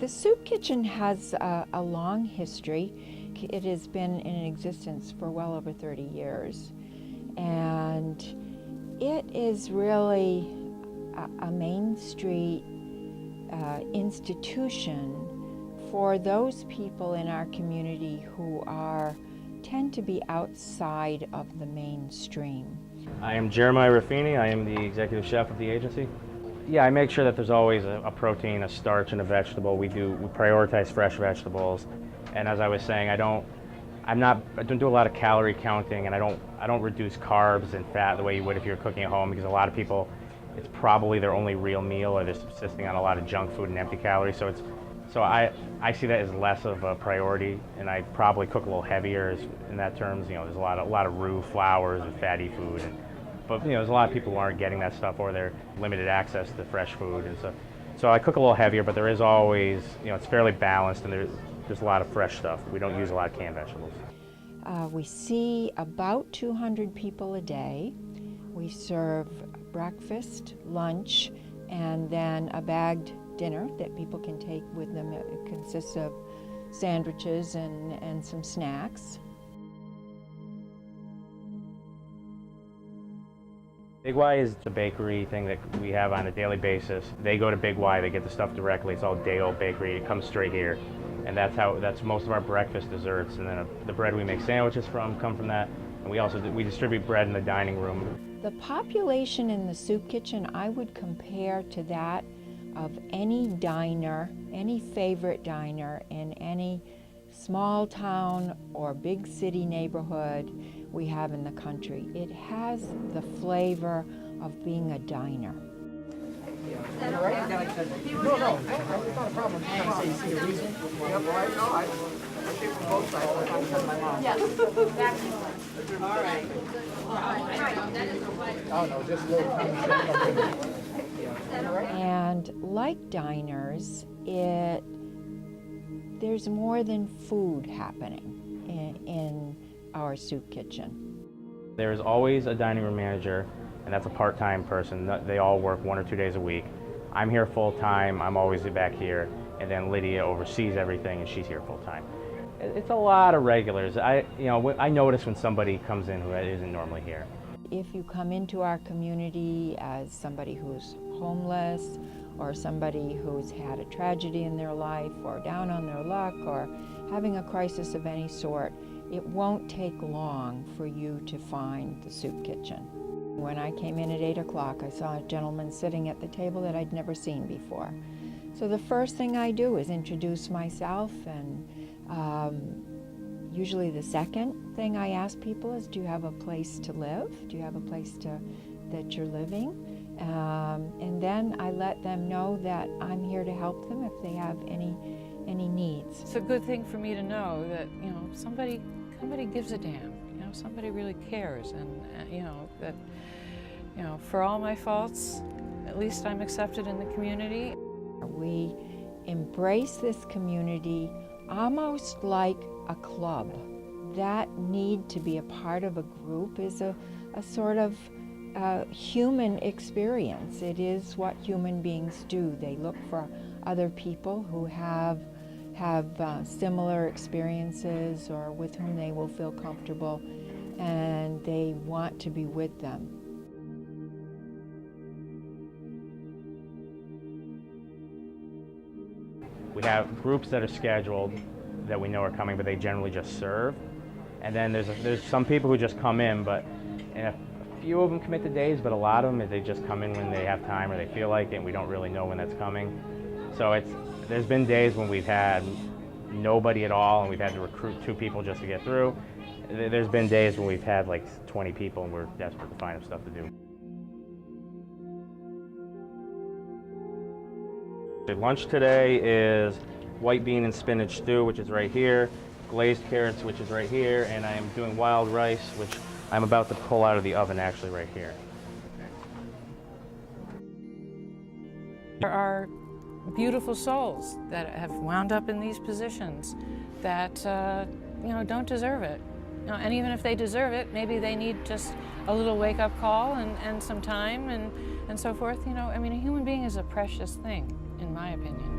The soup kitchen has a long history. It has been in existence for well over 30 years. And it is really a Main Street institution for those people in our community who tend to be outside of the mainstream. I am Jeremiah Raffini. I am the executive chef of the agency. Yeah, I make sure that there's always a protein, a starch, and a vegetable. We prioritize fresh vegetables, and as I was saying, I don't do a lot of calorie counting, and I don't reduce carbs and fat the way you would if you're cooking at home, because a lot of people, it's probably their only real meal, or they're subsisting on a lot of junk food and empty calories. So I see that as less of a priority, and I probably cook a little heavier in that terms. You know, there's a lot of roux flours and fatty food, but you know, there's a lot of people who aren't getting that stuff, or they're limited access to fresh food, and so I cook a little heavier. But there is always, you know, it's fairly balanced, and there's a lot of fresh stuff. We don't use a lot of canned vegetables. We see about 200 people a day. We serve breakfast, lunch, and then a bagged dinner that people can take with them. It consists of sandwiches and some snacks. Big Y is the bakery thing that we have on a daily basis. They go to Big Y, they get the stuff directly. It's all day-old bakery. It comes straight here. And that's most of our breakfast desserts. And then the bread we make sandwiches from come from that. And we distribute bread in the dining room. The population in the soup kitchen, I would compare to that of any diner, any favorite diner in any small town or big city neighborhood we have in the country. It has the flavor of being a diner. Is that okay? No, it's not a problem. I'm trying to say, you see the reason? Yep, right, no, I think from both sides, I'm trying to send my mom. Yes, all right. Oh, no, just a little. And like diners, there's more than food happening in our soup kitchen. There's always a dining room manager, and that's a part-time person. They all work 1 or 2 days a week. I'm here full-time. I'm always back here, and then Lydia oversees everything, and she's here full-time. It's a lot of regulars. I notice when somebody comes in who isn't normally here. If you come into our community as somebody who's homeless, or somebody who's had a tragedy in their life, or down on their luck, or having a crisis of any sort, it won't take long for you to find the soup kitchen. When I came in at 8 o'clock, I saw a gentleman sitting at the table that I'd never seen before. So the first thing I do is introduce myself, and usually the second thing I ask people is, do you have a place to live? Do you have a place that you're living? And then I let them know that I'm here to help them if they have any needs. It's a good thing for me to know that, you know, somebody gives a damn. You know, somebody really cares, and you know that, you know, for all my faults, at least I'm accepted in the community. We embrace this community almost like a club. That need to be a part of a group is a sort of human experience. It is what human beings do. They look for other people who have similar experiences, or with whom they will feel comfortable, and they want to be with them. We have groups that are scheduled that we know are coming, but they generally just serve. And then there's some people who just come in, and a few of them commit to days, but a lot of them, they just come in when they have time or they feel like it, and we don't really know when that's coming. So there's been days when we've had nobody at all, and we've had to recruit 2 people just to get through. There's been days when we've had like 20 people, and we're desperate to find them stuff to do. The lunch today is white bean and spinach stew, which is right here, glazed carrots, which is right here, and I am doing wild rice, which I'm about to pull out of the oven actually right here. There are beautiful souls that have wound up in these positions that you know, don't deserve it. You know, and even if they deserve it, maybe they need just a little wake-up call and some time and so forth. You know, I mean, a human being is a precious thing, in my opinion.